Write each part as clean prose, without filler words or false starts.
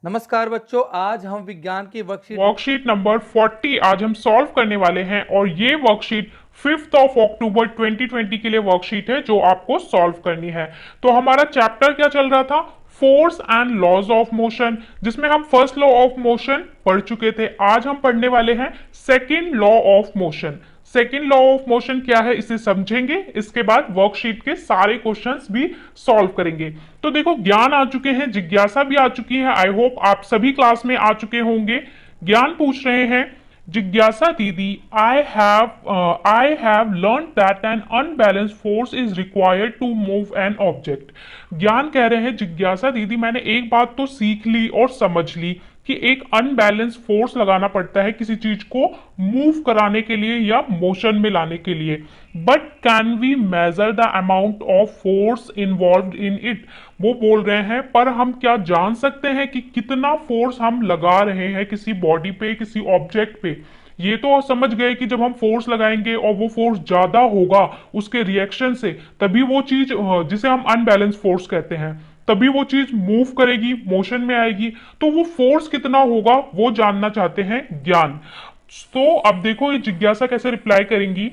नमस्कार बच्चों, आज हम विज्ञान की वर्कशीट वर्कशीट नंबर 40 आज हम सॉल्व करने वाले हैं और ये वर्कशीट 5 अक्टूबर 2020 के लिए वर्कशीट है जो आपको सॉल्व करनी है। तो हमारा चैप्टर क्या चल रहा था? Force and laws of motion, जिसमें हम फर्स्ट लॉ ऑफ मोशन पढ़ चुके थे। आज हम पढ़ने वाले हैं second law of motion. Second law of motion क्या है इसे समझेंगे, इसके बाद वर्कशीट के सारे क्वेश्चंस भी सॉल्व करेंगे। तो देखो, ज्ञान आ चुके हैं, जिज्ञासा भी आ चुकी है। आई होप आप सभी क्लास में आ चुके होंगे। ज्ञान पूछ रहे हैं, जिज्ञासा दीदी, I have learn that an unbalance force is required to move an object. Gyan कह रहे हैं, जिज्ञासा दीदी, मैंने एक बात तो सीख ली और समझ ली कि एक अनबैलेंस फोर्स लगाना पड़ता है किसी चीज को मूव कराने के लिए या मोशन में लाने के लिए। But can we measure the amount of force involve in it? वो बोल रहे हैं, पर हम क्या जान सकते हैं कि कितना फोर्स हम लगा रहे हैं किसी बॉडी पे, किसी ऑब्जेक्ट पे? ये तो समझ गए कि जब हम फोर्स लगाएंगे और वो फोर्स ज्यादा होगा उसके रिएक्शन से, तभी वो चीज जिसे हम अनबैलेंस फोर्स कहते हैं, तभी वो चीज मूव करेगी, मोशन में आएगी। तो वो फोर्स कितना होगा वो जानना चाहते हैं ज्ञान। तो अब देखो ये जिज्ञासा कैसे रिप्लाई करेंगी।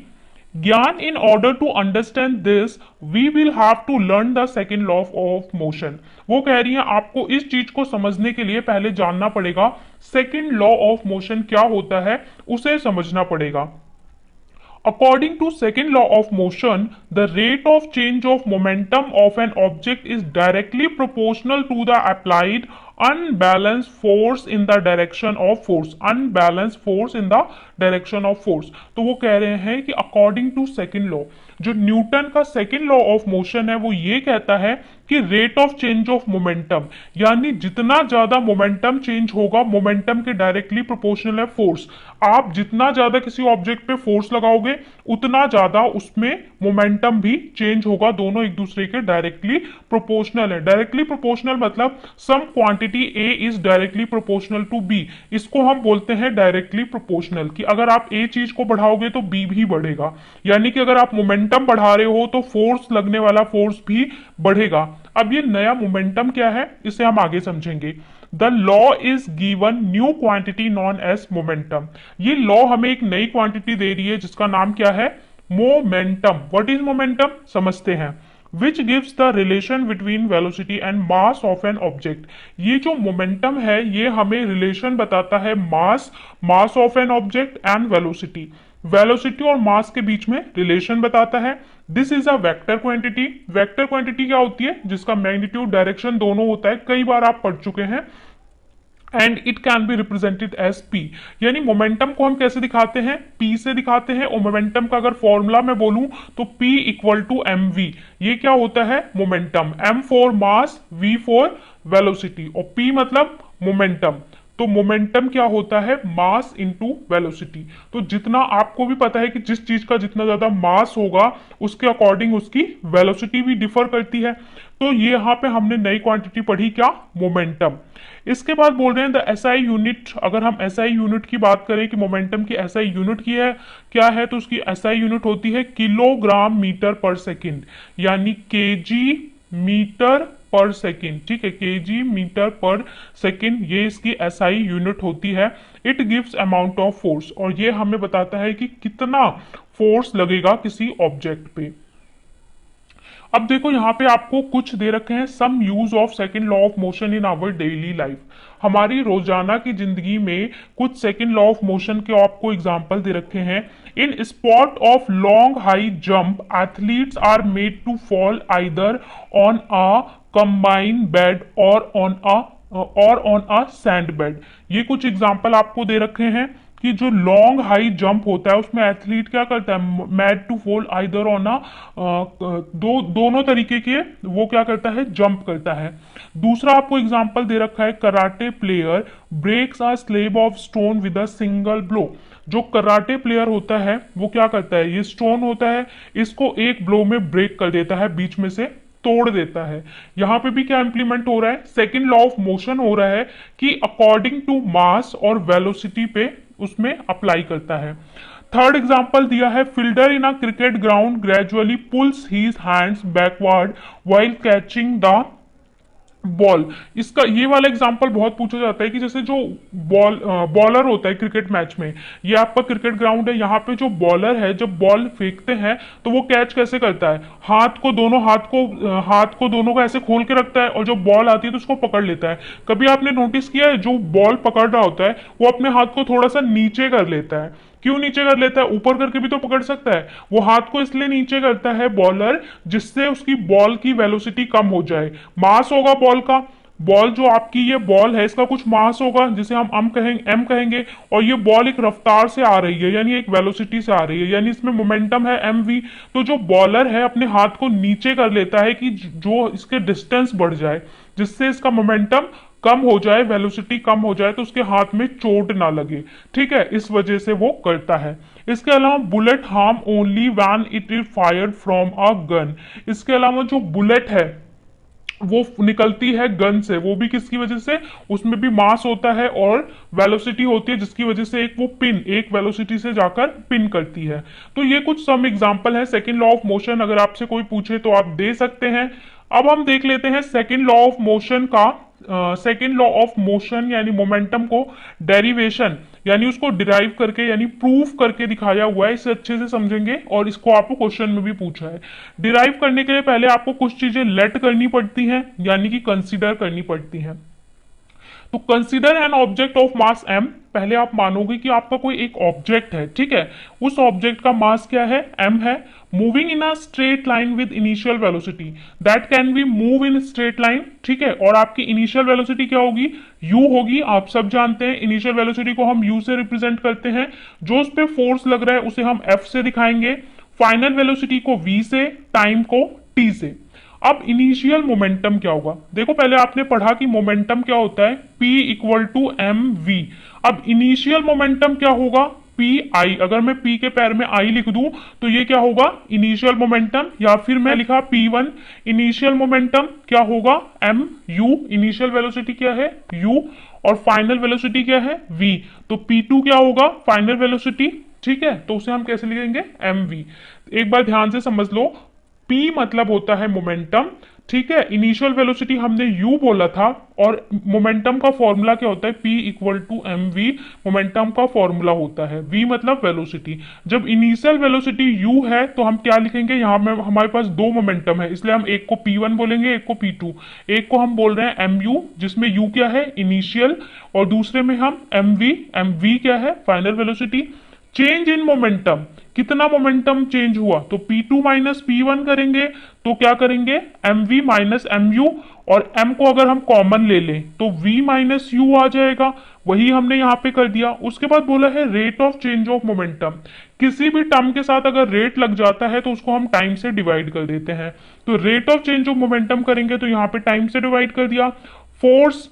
Gyan, in order to understand this we will have to learn the second law of motion. वो कह रही है आपको इस चीज को समझने के लिए पहले जानना पड़ेगा सेकेंड लॉ ऑफ मोशन क्या होता है, उसे समझना पड़ेगा। According to second law of motion, the rate of change of momentum of an object is directly proportional to the applied unbalanced force in the direction of force. Unbalanced force in the direction of force. तो वो कह रहे हैं कि according to second law, जो Newton का second law of motion है वो ये कहता है कि rate of change of momentum, यानी जितना ज्यादा मोमेंटम चेंज होगा, मोमेंटम के डायरेक्टली प्रोपोर्शनल है फोर्स। आप जितना ज्यादा किसी ऑब्जेक्ट पे फोर्स लगाओगे उतना ज्यादा उसमें मोमेंटम भी चेंज होगा। दोनों एक दूसरे के डायरेक्टली प्रोपोर्शनल है। डायरेक्टली प्रोपोर्शनल मतलब some quantity A is directly proportional to B. इसको हम बोलते हैं डायरेक्टली प्रोपोर्शनल, कि अगर आप ए चीज को बढ़ाओगे तो बी भी बढ़ेगा। यानी कि अगर आप मोमेंटम बढ़ा रहे हो तो फोर्स लगने वाला फोर्स भी बढ़ेगा। अब ये नया मोमेंटम क्या है इसे हम आगे समझेंगे। The law is given new quantity known as momentum. ये लॉ हमें एक नई क्वांटिटी दे रही है जिसका नाम क्या है? मोमेंटम। व्हाट इज मोमेंटम समझते हैं। Which gives the relation between velocity and mass of an object. ये जो मोमेंटम है ये हमें रिलेशन बताता है मास of an object and velocity. Velocity और मास के बीच में रिलेशन बताता है। This is a vector quantity. Vector quantity क्या होती है? जिसका मैग्नीट्यूड डायरेक्शन दोनों होता है, कई बार आप पढ़ चुके हैं। And it can be represented as P. यानी मोमेंटम को हम कैसे दिखाते हैं? पी से दिखाते हैं। और मोमेंटम का अगर फॉर्मूला मैं बोलूं तो P equal to M V. ये क्या होता है? Momentum. M for mass, V for velocity, और पी मतलब मोमेंटम। तो मोमेंटम क्या होता है? Mass into velocity. तो जितना आपको भी पता है कि जिस चीज का जितना ज्यादा मास होगा उसके अकॉर्डिंग उसकी वेलोसिटी भी डिफर करती है। तो ये यहाँ पे हमने नई क्वांटिटी पढ़ी, क्या? मोमेंटम। इसके बाद बोल रहे हैं द एसआई यूनिट। अगर हम एसआई यूनिट की बात करें कि मोमेंटम की एसआई यूनिट की है क्या है, तो उसकी एसआई यूनिट होती है किलोग्राम मीटर पर सेकेंड, यानी केजी मीटर पर सेकेंड। ठीक है, केजी मीटर पर सेकेंड, ये इसकी एसआई यूनिट होती है। It gives amount of force, और ये हमें बताता है कि कितना फोर्स लगेगा किसी ऑब्जेक्ट पे। अब देखो यहाँ पे आपको कुछ दे रखे हैं, some use of second law of motion in our daily life. हमारी रोजाना की जिंदगी में कुछ सेकेंड लॉ ऑफ मोशन के आपको एग्जाम्पल दे रखे हैं। In spot of long high jump athletes are made to fall either on a combine bed or on a sand bed. ये कुछ एग्जाम्पल आपको दे रखे हैं कि जो लॉन्ग हाई जंप होता है उसमें एथलीट क्या करता है? Made to fall either on a, दोनों तरीके के वो क्या करता है? जंप करता है। दूसरा आपको एग्जांपल दे रखा है, karate player breaks a slab of stone with a single blow. जो कराटे प्लेयर होता है वो क्या करता है? ये स्टोन होता है, इसको एक ब्लो में ब्रेक कर देता है, बीच में से तोड़ देता है। यहां पे भी क्या इंप्लीमेंट हो रहा है? सेकेंड लॉ ऑफ मोशन हो रहा है कि अकॉर्डिंग टू मास और वेलोसिटी पे उसमें अप्लाई करता है। थर्ड एग्जांपल दिया है, fielder in a cricket ground gradually pulls his hands backward while catching the ball, इसका ये वाला एग्जांपल बहुत पूछा जाता है कि जैसे जो बॉलर होता है क्रिकेट मैच में, ये आपका क्रिकेट ग्राउंड है, यहाँ पे जो बॉलर है जब बॉल फेंकते हैं तो वो कैच कैसे करता है, हाथ को दोनों को ऐसे खोल के रखता है और जो बॉल आती है तो उसको पकड़ लेता है। कभी आपने नोटिस किया है जो बॉल पकड़ रहा होता है वो अपने हाथ को थोड़ा सा नीचे कर लेता है? क्यों नीचे कर लेता है? ऊपर करके भी तो पकड़ सकता है। वो हाथ को इसलिए नीचे करता है बॉलर, जिससे उसकी बॉल की वेलोसिटी कम हो जाए। मास होगा बॉल का, बॉल जो आपकी ये बॉल है इसका कुछ मास होगा जिसे हम एम कहेंगे, और ये बॉल एक रफ्तार से आ रही है यानी एक वेलोसिटी से आ रही है, यानी इसमें मोमेंटम है एम वी। तो जो बॉलर है अपने हाथ को नीचे कर लेता है कि जो इसके डिस्टेंस बढ़ जाए, जिससे इसका मोमेंटम कम हो जाए, वेलोसिटी कम हो जाए, तो उसके हाथ में चोट ना लगे। ठीक है, इस वजह से वो करता है। इसके अलावा bullet harm only when it is fired from a gun. इसके अलावा जो बुलेट है वो निकलती है गन से, वो भी किसकी वजह से? उसमें भी मास होता है और वेलोसिटी होती है, जिसकी वजह से एक वेलोसिटी से जाकर पिन करती है। तो ये कुछ सम एग्जांपल है सेकंड लॉ ऑफ मोशन, अगर आपसे कोई पूछे तो आप दे सकते हैं। अब हम देख लेते हैं सेकंड लॉ ऑफ मोशन का, सेकंड लॉ ऑफ मोशन यानी मोमेंटम को डेरिवेशन यानी उसको डिराइव करके यानी प्रूफ करके दिखाया हुआ है, इसे अच्छे से समझेंगे और इसको आपको क्वेश्चन में भी पूछा है। डिराइव करने के लिए पहले आपको कुछ चीजें लेट करनी पड़ती हैं यानी कि कंसीडर करनी पड़ती हैं। तो consider an object of mass M, पहले आप मानोगे कि आपका कोई एक ऑब्जेक्ट है, ठीक है, उस ऑब्जेक्ट का मास क्या है? एम है, moving in a straight line with initial velocity, that can be move in straight line, ठीक है, और आपकी इनिशियल वेलोसिटी क्या होगी? यू होगी। आप सब जानते हैं इनिशियल वेलोसिटी को हम यू से रिप्रेजेंट करते हैं। जो उस पर फोर्स लग रहा है उसे हम एफ से दिखाएंगे, फाइनल वेलोसिटी को वी से, टाइम को टी से। अब इनिशियल मोमेंटम क्या होगा? देखो पहले आपने पढ़ा कि मोमेंटम क्या होता है, P equal to M V. अब इनिशियल मोमेंटम क्या होगा? P I. अगर मैं P के पैर में I लिख दूं तो ये क्या होगा? Initial momentum. या फिर मैं लिखा P1, इनिशियल मोमेंटम क्या होगा? M you. इनिशियल वेलोसिटी क्या है? U। और फाइनल वेलोसिटी क्या है? V। तो P2 क्या होगा? फाइनल वेलोसिटी, ठीक है, तो उसे हम कैसे लिखेंगे? M V. एक बार ध्यान से समझ लो, P मतलब होता है मोमेंटम, ठीक है, इनिशियल वेलोसिटी हमने u बोला था, और मोमेंटम का फॉर्मूला क्या होता है? P equal to M V momentum का फॉर्मूला होता है। v मतलब वेलोसिटी। जब इनिशियल वेलोसिटी u है तो हम क्या लिखेंगे? यहाँ में हमारे पास दो मोमेंटम है, इसलिए हम एक को P1 बोलेंगे, एक को P2। एक को हम बोल रहे हैं mu, जिसमें u क्या है? इनिशियल, और दूसरे में हम mv क्या है? Final velocity. Change in momentum, कितना मोमेंटम चेंज हुआ? तो P2 माइनस P1 करेंगे तो क्या करेंगे? mv माइनस mu, और m को अगर हम कॉमन ले लें तो v माइनस u आ जाएगा, वही हमने यहाँ पे कर दिया। उसके बाद बोला है rate of change of momentum. किसी भी टर्म के साथ अगर रेट लग जाता है तो उसको हम टाइम से डिवाइड कर देते हैं। तो rate of change of momentum करेंगे तो यहाँ पे टाइम से डिवाइड कर दिया। Force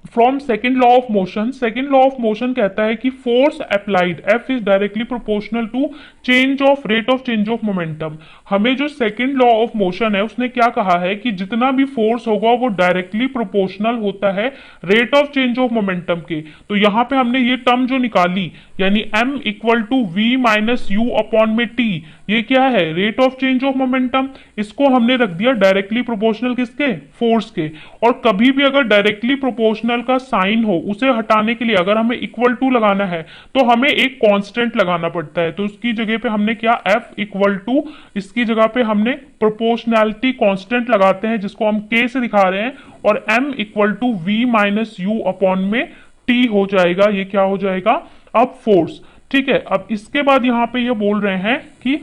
from second law of motion, second law of motion कहता है कि force applied F is directly proportional to change of rate of change of momentum. हमें जो सेकेंड लॉ ऑफ मोशन है उसने क्या कहा है कि जितना भी फोर्स होगा वो डायरेक्टली प्रोपोर्शनल होता है rate of change of momentum के। तो यहाँ पे हमने ये टर्म जो निकाली यानी m equal to V minus U upon में t, ये क्या है? Rate of change of momentum. इसको हमने रख दिया डायरेक्टली प्रोपोर्शनल किसके? फोर्स के। और कभी भी अगर डायरेक्टली प्रोपोर्शनल का साइन हो उसे हटाने के लिए अगर हमें इक्वल टू लगाना है तो हमें एक कांस्टेंट लगाना पड़ता है। तो उसकी जगह पे हमने क्या? f इक्वल टू, इसकी जगह पे हमने प्रोपोर्शनैलिटी कांस्टेंट लगाते हैं जिसको हम k से दिखा रहे हैं, और m equal to V minus U upon में t हो जाएगा। ये क्या हो जाएगा? अब फोर्स, ठीक है। अब इसके बाद यहाँ पे ये बोल रहे हैं कि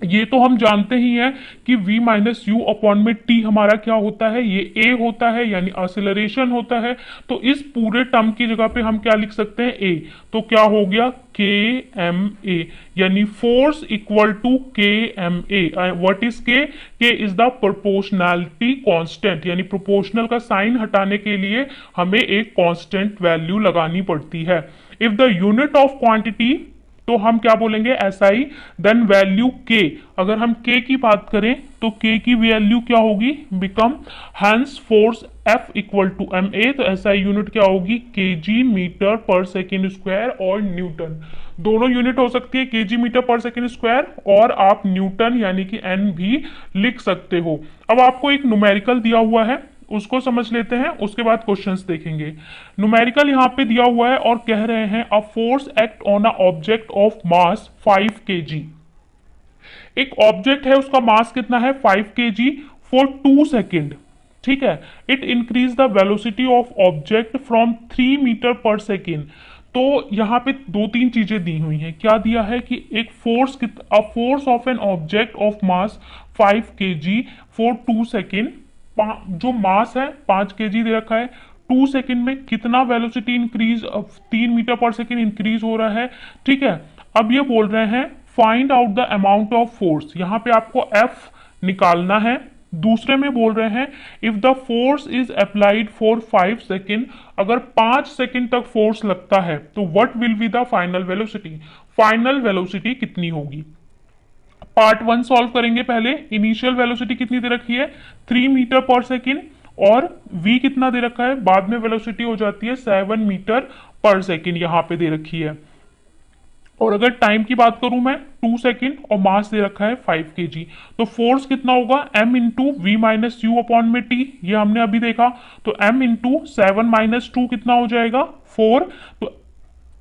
ये तो हम जानते ही हैं कि v माइनस यू अपॉन में t हमारा क्या होता है? ये a होता है यानी एक्सेलरेशन होता है। तो इस पूरे टर्म की जगह पे हम क्या लिख सकते हैं? a। तो क्या हो गया? k m a, यानी force equal to k m a। What is k? k is the proportionality constant, यानी प्रोपोर्शनल का साइन हटाने के लिए हमें एक कांस्टेंट वैल्यू लगानी पड़ती है। If the unit of quantity, तो हम क्या बोलेंगे? SI, then value K। अगर हम K की बात करें तो K की वैल्यू क्या होगी? Become hence force F equal to MA। तो SI यूनिट क्या होगी? kg metre per second square और न्यूटन। दोनों यूनिट हो सकती है kg metre per second square, और आप न्यूटन यानी कि N भी लिख सकते हो। अब आपको एक न्यूमेरिकल दिया हुआ है, उसको समझ लेते हैं, उसके बाद क्वेश्चंस देखेंगे। न्यूमेरिकल यहाँ पे दिया हुआ है और कह रहे हैं a force act on a object of mass 5 kg। एक ऑब्जेक्ट है, उसका मास कितना है 5 kg फॉर 2 सेकेंड। ठीक है, it increase the velocity of object from 3 metre per second. तो यहाँ पे दो तीन चीजें दी हुई हैं। क्या दिया है कि एक force, a force of an object of mass 5 kg for 2 second. जो मास है 5 kg दे रखा है, 2 सेकेंड में कितना velocity increase, 3 metre per second increase हो रहा है। ठीक है, अब ये बोल रहे हैं find out the amount of force. यहाँ पे आपको एफ निकालना है। दूसरे में बोल रहे हैं if the force is applied for 5 second, अगर 5 सेकेंड तक फोर्स लगता है तो what will be the final velocity, final velocity कितनी होगी। पार्ट 1 सॉल्व करेंगे। पहले इनिशियल वेलोसिटी कितनी दे रखी है 3 मीटर पर सेकेंड, और v कितना दे रखा है, बाद में वेलोसिटी हो जाती है 7 मीटर पर सेकेंड यहाँ पे दे रखी है। और अगर टाइम की बात करूं मैं 2 सेकेंड, और मास दे रखा है 5 kg, तो फोर्स कितना होगा m into V minus U upon में t, ये हमने अभी देखा। तो m इंटू 7 - 2 कितना हो जाएगा 4, तो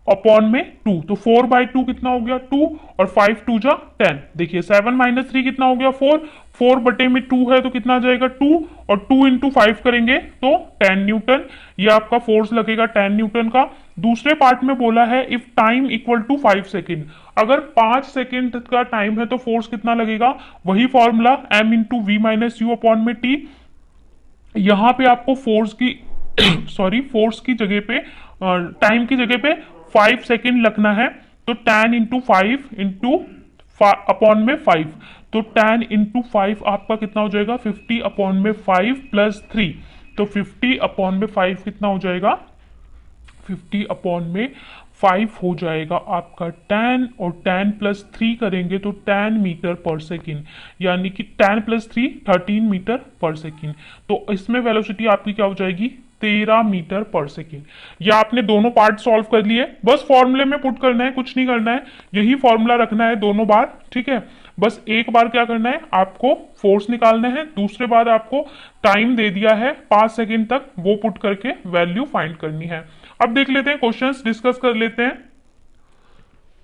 अपॉन में 2, तो 4/2 कितना हो गया 2, और 5 2 जा 10। देखिए 7 - 3 कितना हो गया 4, 4/2 है तो कितना आ जाएगा 2, और 2 इंटू 5 करेंगे तो 10 न्यूटन। ये आपका फोर्स लगेगा 10 न्यूटन का। दूसरे पार्ट में बोला है if time equal to 5 second, अगर 5 सेकेंड का टाइम है तो फोर्स कितना लगेगा, वही formula m into V minus U upon में टी। यहां पे आपको फोर्स की फोर्स की जगह पे, टाइम की जगह पे 5 सेकेंड लगना है। तो 10 इंटू 5 इंटू अपॉन में 5, तो 10 इंटू 5 आपका कितना हो जाएगा 50 अपॉन में 5 प्लस 3, तो 50 अपॉन में 5 कितना हो जाएगा 50 अपॉन में 5 हो जाएगा आपका 10, और 10 प्लस 3 करेंगे तो 10 मीटर पर सेकेंड, यानी कि 10 प्लस 3 13 मीटर पर सेकेंड। तो इसमें वेलोसिटी आपकी क्या हो जाएगी 13 मीटर पर सेकेंड। या आपने दोनों पार्ट सॉल्व कर लिए, बस फॉर्मूले में पुट करना है, कुछ नहीं करना है, यही फॉर्मूला रखना है दोनों बार। ठीक है, बस एक बार क्या करना है, आपको फोर्स निकालना है, दूसरे बार आपको टाइम दे दिया है 5 सेकेंड तक, वो पुट करके वैल्यू फाइंड करनी है। अब देख लेते हैं, क्वेश्चंस डिस्कस कर लेते हैं।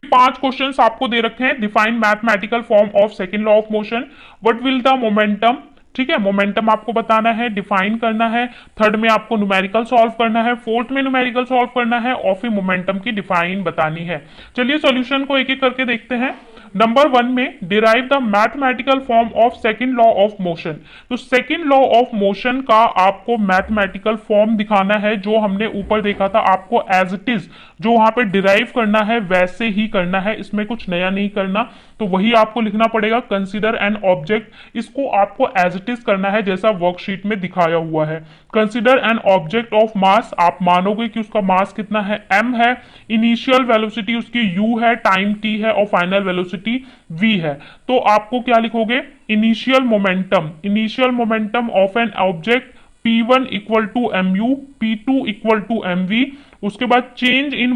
5 क्वेश्चंस आपको दे रखे हैं। Define mathematical form of second law of motion, what will the momentum. ठीक है, मोमेंटम आपको बताना है, डिफाइन करना है। थर्ड में आपको न्यूमेरिकल सॉल्व करना है, फोर्थ में न्यूमेरिकल सॉल्व करना है, और फिर मोमेंटम की डिफाइन बतानी है। चलिए सॉल्यूशन को एक एक करके देखते हैं। नंबर 1 में derive the mathematical form of second law of motion. तो सेकंड लॉ ऑफ मोशन का आपको मैथमेटिकल फॉर्म दिखाना है, जो हमने ऊपर देखा था। आपको एज इट इज जो वहां पे डिराइव करना है वैसे ही करना है, इसमें कुछ नया नहीं करना। तो वही आपको लिखना पड़ेगा, कंसीडर एन ऑब्जेक्ट, इसको आपको एज इट इज करना है जैसा वर्कशीट में दिखाया हुआ है। कंसीडर एन ऑब्जेक्ट ऑफ मास, आप मानोगे कि उसका मास कितना है m है, इनिशियल वेलोसिटी उसकी u है, टाइम t है, और फाइनल वेलोसिटी v है। तो आपको क्या लिखोगे, initial momentum of an object p1 equal to mu, p2 equal to mv। उसके बाद चेंज इन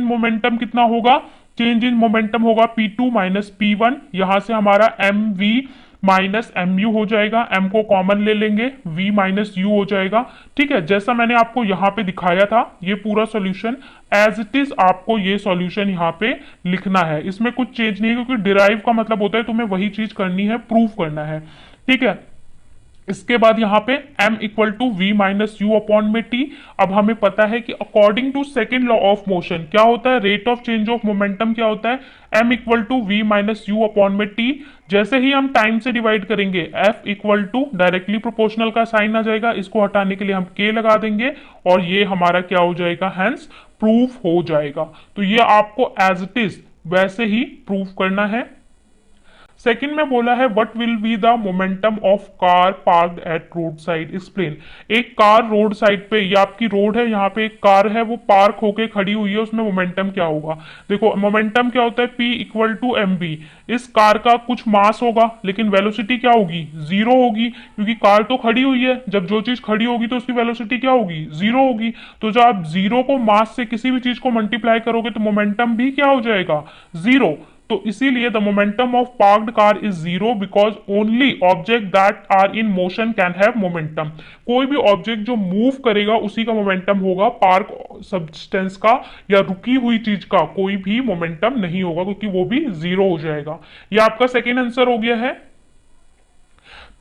मोमेंटम कितना होगा, चेंज इन मोमेंटम होगा p2 माइनस p1, यहां से हमारा mv माइनस mu हो जाएगा, m को कॉमन ले लेंगे, v माइनस u हो जाएगा। ठीक है, जैसा मैंने आपको यहाँ पे दिखाया था, ये पूरा सॉल्यूशन एज इट इज आपको ये सॉल्यूशन यहाँ पे लिखना है, इसमें कुछ चेंज नहीं है, क्योंकि डिराइव का मतलब होता है तुम्हें वही चीज करनी है, प्रूफ करना है। ठीक है, इसके बाद यहाँ पे m equal to V minus U upon में t। अब हमें पता है कि according to second law of motion क्या होता है, rate of change of momentum क्या होता है, m equal to V minus U upon में t। जैसे ही हम टाइम से डिवाइड करेंगे, f equal to directly proportional का साइन आ जाएगा, इसको हटाने के लिए हम k लगा देंगे, और ये हमारा क्या हो जाएगा, हैंस प्रूफ हो जाएगा। तो ये आपको एज इट इज वैसे ही प्रूफ करना है। सेकंड में बोला है what will be the momentum of car parked at road side, explain. एक कार रोड साइड पे, ये आपकी रोड है, यहाँ पे एक कार है वो पार्क होके खड़ी हुई है, उसमें मोमेंटम क्या होगा। देखो मोमेंटम क्या होता है, p equal to M V. इस कार का कुछ मास होगा, लेकिन वेलोसिटी क्या होगी, जीरो होगी, क्योंकि कार तो खड़ी हुई है, जब जो चीज खड़ी होगी तो उसकी वेलोसिटी क्या होगी, जीरो होगी। तो जब आप जीरो को मास से किसी भी चीज को मल्टीप्लाई करोगे तो मोमेंटम भी क्या हो जाएगा, जीरो। तो इसीलिए the momentum of parked car is zero because only object that are in motion can have momentum. कोई भी ऑब्जेक्ट जो मूव करेगा उसी का मोमेंटम होगा, पार्क सब्सटेंस का या रुकी हुई चीज का कोई भी मोमेंटम नहीं होगा, क्योंकि वो भी जीरो हो जाएगा। ये आपका सेकेंड आंसर हो गया है।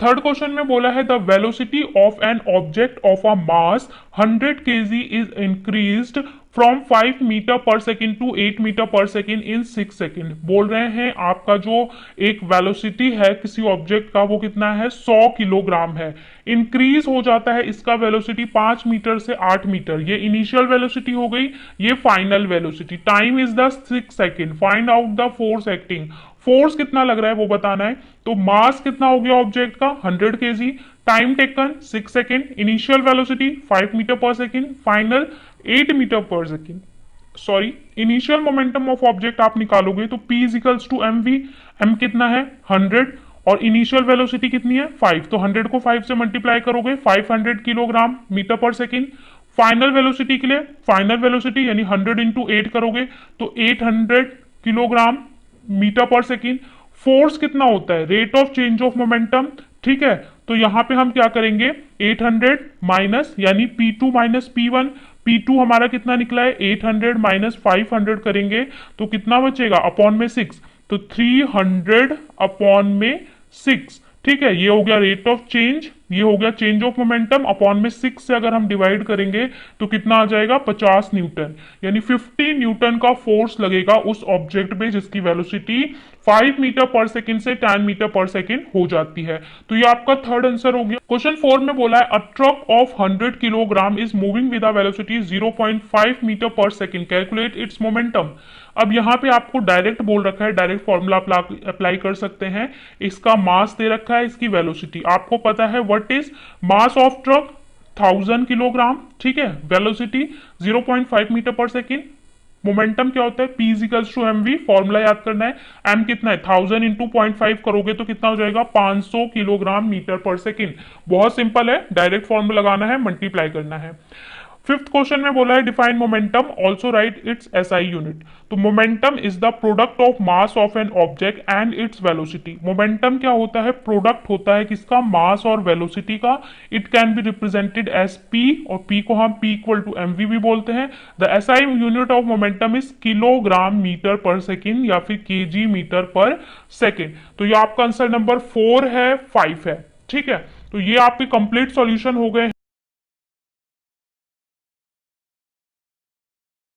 थर्ड क्वेश्चन में बोला है the velocity of an object of a mass 100 kg is increased from 5 metre per second to 8 metre per second in 6 second. बोल रहे हैं आपका जो एक वेलोसिटी है किसी ऑब्जेक्ट का वो कितना है, 100 किलोग्राम है। इंक्रीज हो जाता है इसका वेलोसिटी 5 मीटर से 8 मीटर। ये इनिशियल वेलोसिटी हो गई, ये final velocity. Time is the 6 second. Find out the force acting. Force कितना लग रहा है वो बताना है। तो मास कितना हो गया ऑब्जेक्ट का, 100 kg। Time taken 6 second. Initial velocity 5 metre per second, final 8 metre per second. Sorry, initial momentum of object आप निकालोगे तो P equals to M V. M कितना है 100 और इनिशियल वेलोसिटी कितनी है 5, तो 100 को 5 से मल्टीप्लाई करोगे 500 kilogram metre per second. Final velocity के लिए फाइनल वेलोसिटी यानी 100 इंटू 8 करोगे तो 800 kilogram metre per second. Force कितना होता है, rate of change of momentum. ठीक है, तो यहां पे हम क्या करेंगे 800 माइनस यानी P2 माइनस P1। P2 हमारा कितना निकला है 800 माइनस 500 करेंगे तो कितना बचेगा अपॉन में 6, तो 300 अपॉन में 6। ठीक है, ये हो गया रेट ऑफ चेंज, ये हो गया चेंज ऑफ मोमेंटम। अपॉन में 6 से अगर हम डिवाइड करेंगे तो कितना आ जाएगा 50 न्यूटन, यानी 50 न्यूटन का फोर्स लगेगा उस ऑब्जेक्ट पे जिसकी वेलोसिटी 5 मीटर पर सेकेंड से 10 मीटर पर सेकेंड हो जाती है। तो ये आपका थर्ड आंसर हो गया। क्वेश्चन 4 में बोला है a truck of 100 kilogram is moving with a velocity 0.5 metre per second, calculate its momentum. अब यहाँ पे आपको डायरेक्ट बोल रखा है, डायरेक्ट फॉर्मूला अप्लाई कर सकते हैं। इसका मास दे रखा है, इसकी वेलोसिटी आपको पता है। What is mass of truck 1000 kilogram. ठीक है, velocity 0.5 metre per second. Momentum क्या होता है P equals to M V, formula याद करना है। M कितना है 1000 इंटू 0.5 करोगे तो कितना हो जाएगा 500 किलोग्राम मीटर पर सेकेंड। बहुत सिंपल है, डायरेक्ट फॉर्मूला लगाना है, मल्टीप्लाई करना है। फिफ्थ क्वेश्चन में बोला है define momentum, also write its SI unit. तो momentum is the product of mass of an object and its velocity. Momentum क्या होता है, प्रोडक्ट होता है किसका, मास और वेलोसिटी का। It can be represented as P, और P को हम P इक्वल टू mv भी बोलते हैं। The SI unit of momentum is kilogram metre per second या फिर kg मीटर पर सेकेंड। तो ये आपका आंसर नंबर 4 है, 5 है। ठीक है, तो ये आपके कंप्लीट सॉल्यूशन हो गए।